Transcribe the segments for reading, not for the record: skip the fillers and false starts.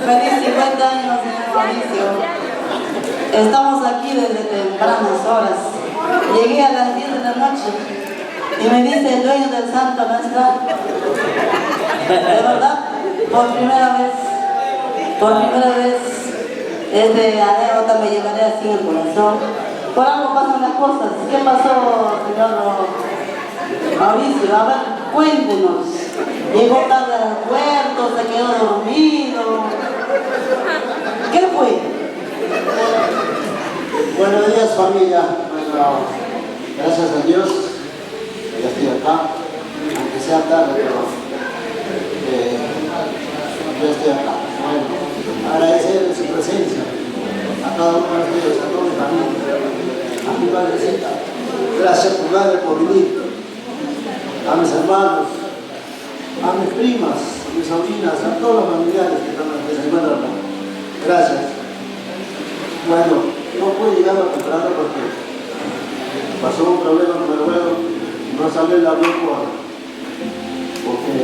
Feliz 50 años, señor Mauricio. Estamos aquí desde tempranas horas. Llegué a las 10 de la noche y me dice el dueño del santo no está. De verdad, por primera vez, anécdota me llevaré así en el corazón. Por algo pasan las cosas. ¿Qué pasó, señor Mauricio? A ver, cuéntenos. Llegó tarde al puerto, se quedó dormido. ¿Qué fue? Buenos días, familia. Bueno, gracias a Dios que ya estoy acá, aunque sea tarde, pero ya estoy acá. Bueno, agradecer su presencia a cada uno de ustedes, a toda mi familia, a mi padrecita. Gracias, tu madre, por venir. A mis hermanos, a mis primas, a mis sobrinas, a todos los familiares que se encuentran acá. Gracias. Bueno, no pude llegar a temprano porque pasó un problema con el vuelo, no salió el avión porque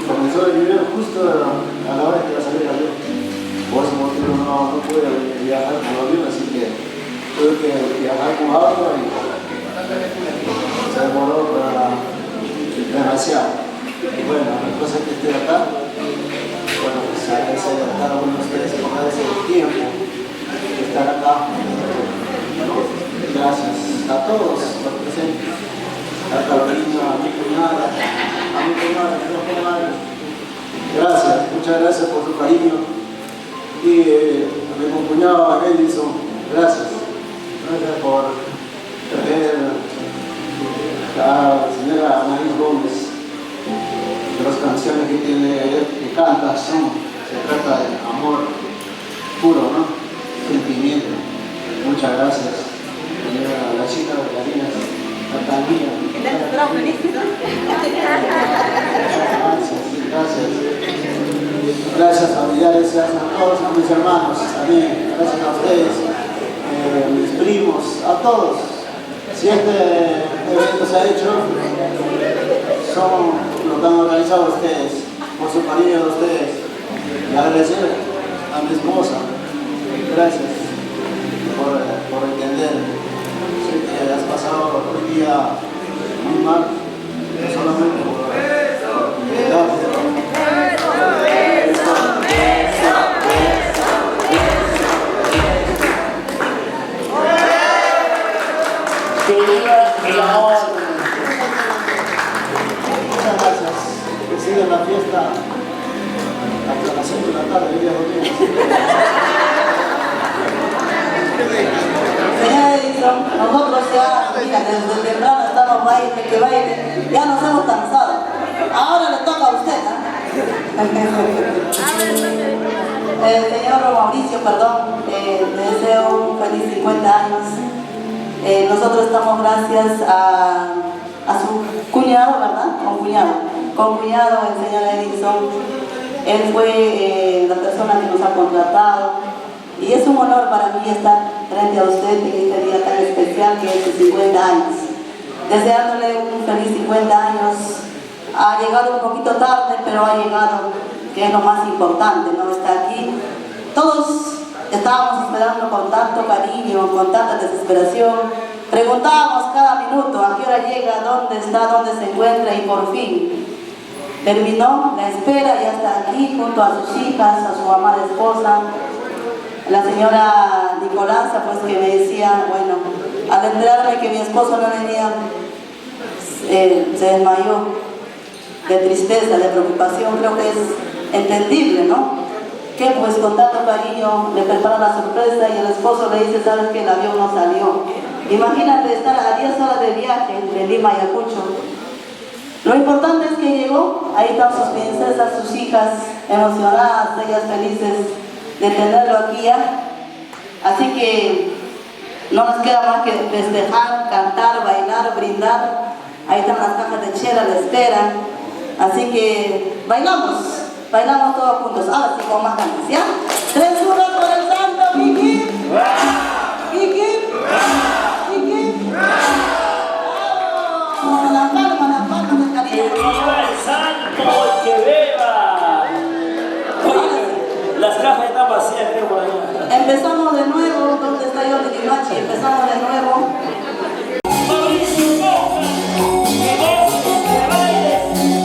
comenzó a llover justo a la hora que iba a salir el avión. Por ese motivo no pude viajar con el avión, así que tuve que viajar con auto y se demoró demasiado. Y bueno, la cosa es que estoy acá. Bueno, pues agradecer a cada uno de ustedes por darse el tiempo de estar acá. Gracias a todos los presentes, a Carolina, a mi cuñada, a mi comadre. Gracias, muchas gracias por su cariño. Y a mi compañero Edison, gracias. Gracias por traer a la señora Anaís Gómez. Las canciones que canta se trata de amor puro, ¿no? Sentimiento. Muchas gracias. La chica de Bailarina, Natalia. Gracias familiares, gracias a todos, a mis hermanos también, gracias a ustedes, mis primos, a todos. Si este evento se ha hecho, son lo que han organizado ustedes, por su cariño de ustedes. Y agradecer a mi esposa, gracias por entender. Sé que has pasado un día muy mal, no solamente por que viva el amor. Muchas gracias. Que siga la fiesta hasta las 5 de la tarde, el día domingo. Señor Edison, nosotros ya, mira, desde temprano estamos baile, ya nos hemos cansado. Ahora le toca a usted, señor Mauricio, perdón, le deseo un feliz 50 años. Nosotros estamos gracias a su cuñado, ¿verdad? Con cuñado, el señor Edison. Él fue la persona que nos ha contratado. Y es un honor para mí estar frente a usted en este día tan especial que es sus 50 años. Deseándole un feliz 50 años. Ha llegado un poquito tarde, pero ha llegado. que es lo más importante, ¿no? Está aquí. Todos estábamos esperando con tanto cariño, con tanta desesperación. Preguntábamos cada minuto a qué hora llega, dónde está, dónde se encuentra, y por fin terminó la espera, ya está aquí junto a sus hijas, a su amada esposa. La señora Nicolasa, pues, que me decía, bueno, al enterarme que mi esposo no venía, se desmayó de tristeza, de preocupación. Creo que es entendible, ¿no? Que pues con tanto cariño le prepara la sorpresa y el esposo le dice, sabes que el avión no salió. Imagínate estar a 10 horas de viaje entre Lima y Ayacucho. Lo importante es que llegó, ahí están sus princesas, sus hijas emocionadas, ellas felices de tenerlo aquí ya. Así que no nos queda más que festejar, cantar, bailar, brindar. Ahí están las cajas de chela, la esperan. Así que bailamos todos juntos. Ahora sí, con más ganas, ¿ya? 3-1 por el santo, Vicky. Vicky. Vicky. ¡Vamos! La palma de ¡Que cariño. viva el santo! ¡Que beba! Oye, las cajas están vacías, creo, por allá. Empezamos de nuevo. ¿Dónde está yo, Limachi? Empezamos de nuevo. Mauricio Rojas, que goces, que bailes,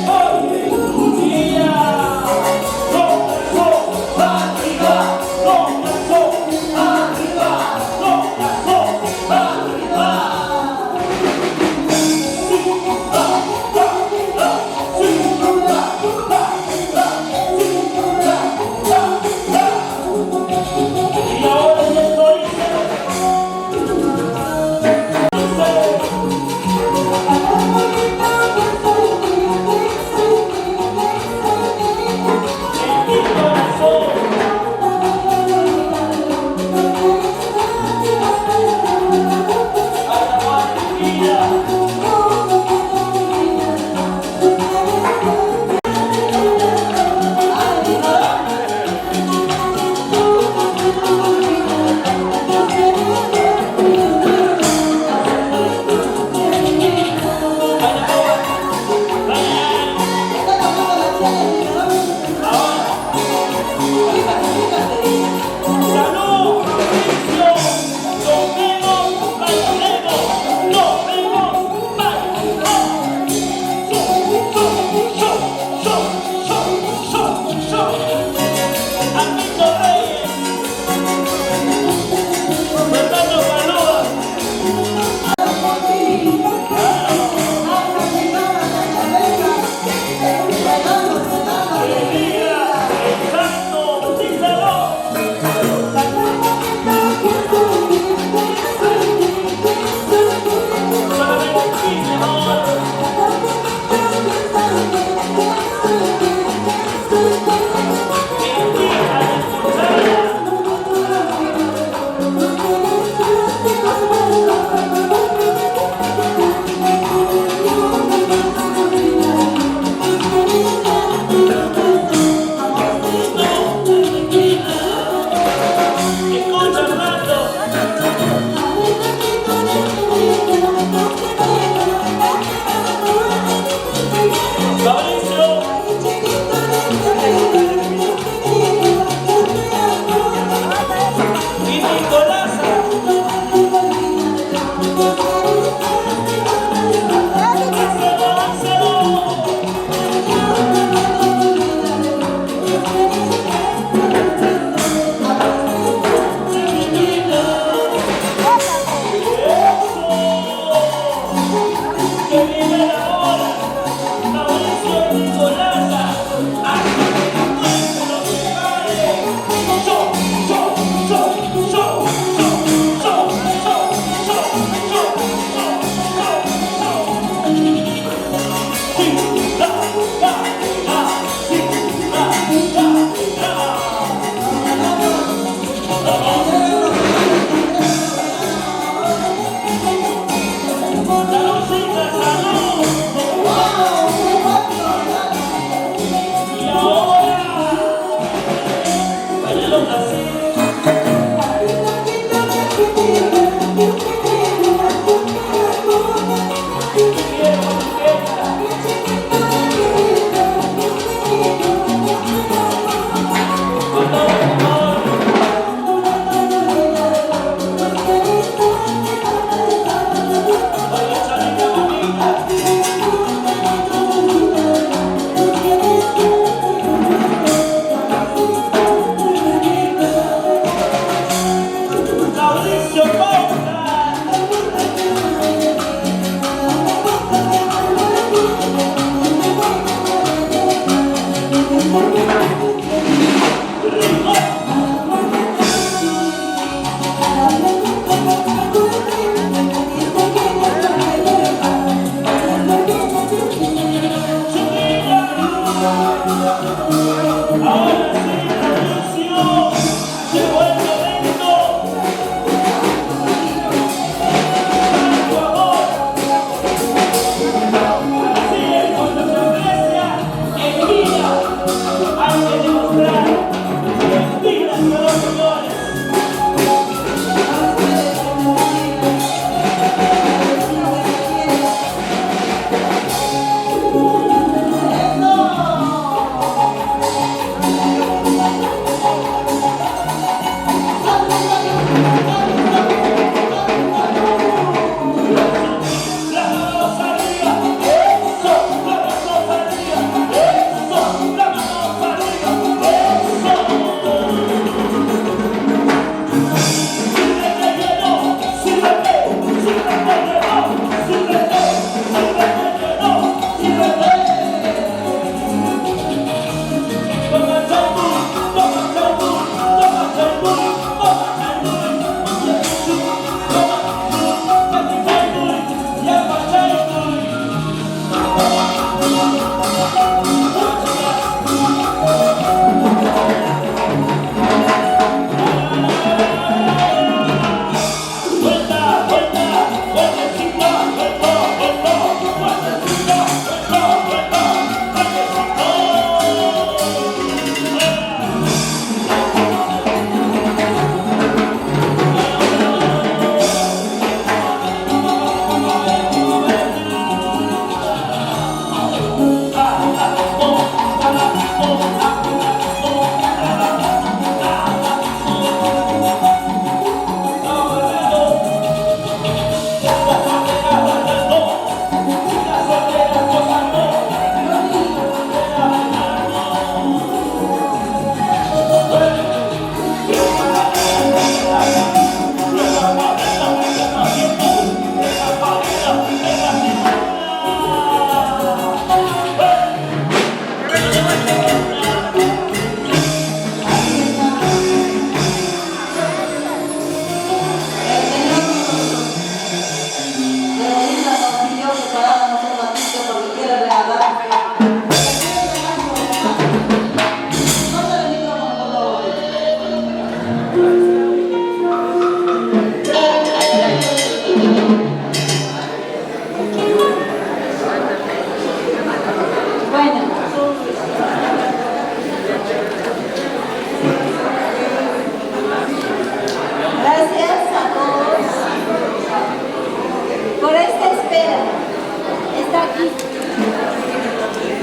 oye, día.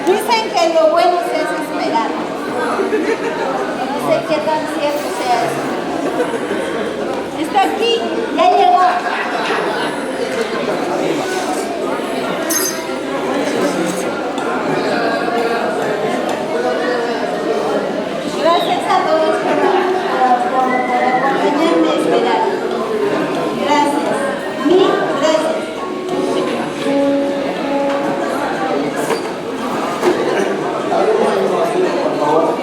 Dicen que lo bueno se hace esperar. No sé qué tan cierto sea eso. Está aquí, ya llegó. Gracias a todos por acompañarme a esperar. Gracias. Mil gracias. Por favor.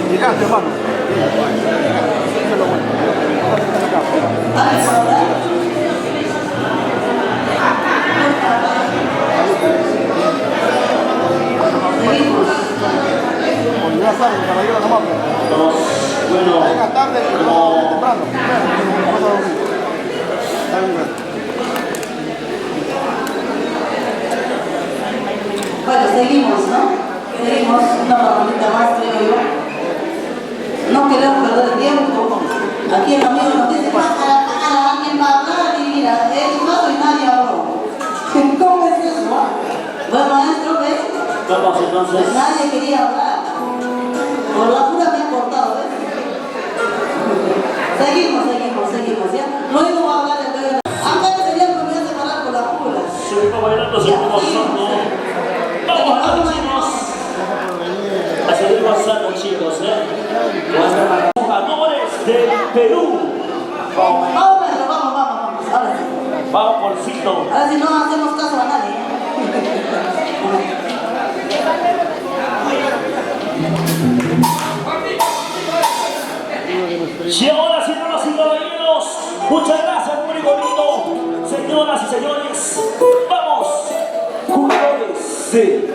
Llegante, hermano. Ya saben, caballero, nomás. Bueno, Venga tarde y no temprano. Vamos a dormir. Bueno, seguimos, ¿no? Seguimos una paradita más, creo yo. No queremos perder el tiempo. Aquí el amigo nos dice, para alguien va a hablar y mira, he llamado y nadie habló. ¿Cómo es eso? Bueno, maestro, ¿ves? vamos entonces. Nadie quería hablar. los chicos, Jugadores del Perú. Vamos, Pedro, vamos. Ahora sí. Vamos, Porcito. Ahora sí no hacemos caso a nadie. Y ahora, señoras y caballeros, muchas gracias, público lindo. Señoras y señores, vamos, jugadores de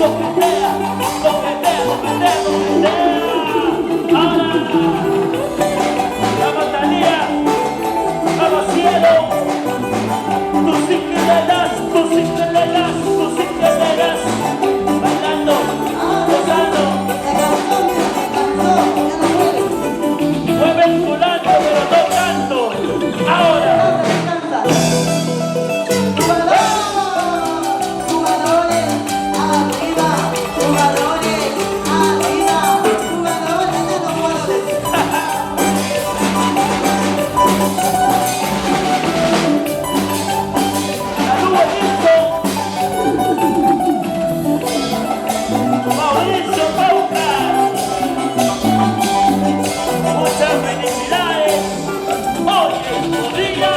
coquetea, coquetea, coquetea, coquetea. Ahora, vamos Talía, vamos cielo. Tus cinqueleras, tus cinqueleras, tus cinqueleras, bailando, gozando. Mueve el culante, pero no tanto. Ahora. Mauricio Pauca, muchas felicidades. Hoy en tu día.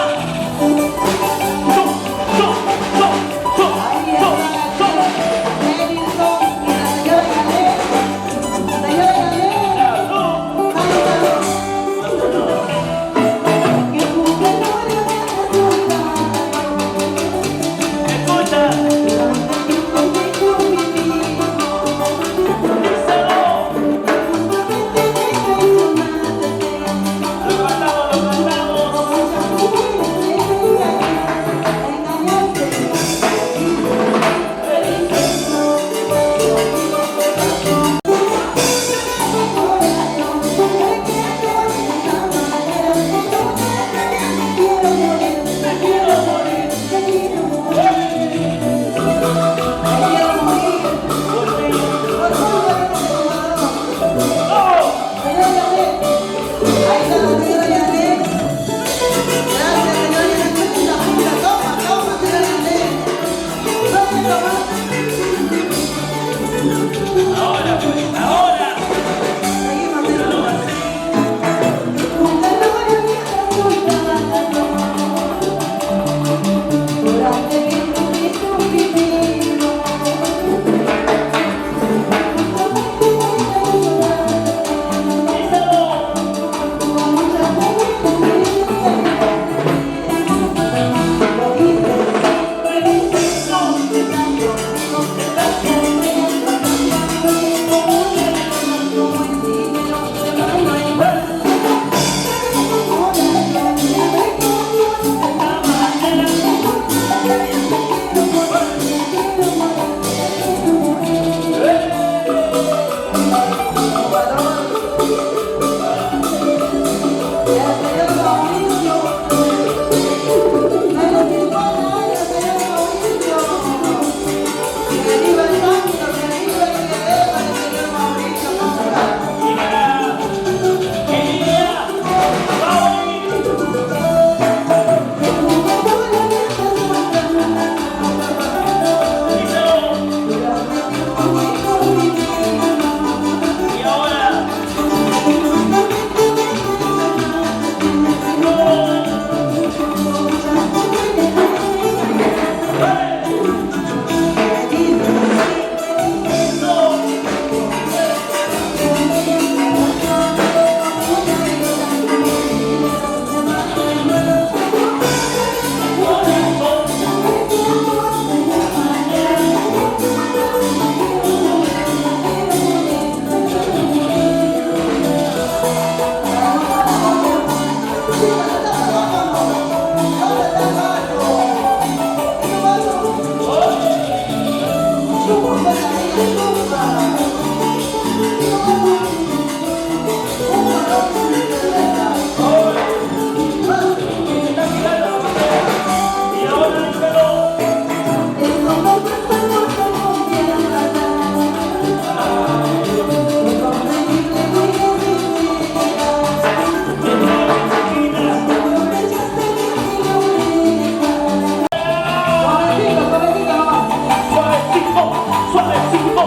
Suavecito, suavecito,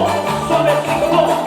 suavecito.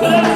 Gracias.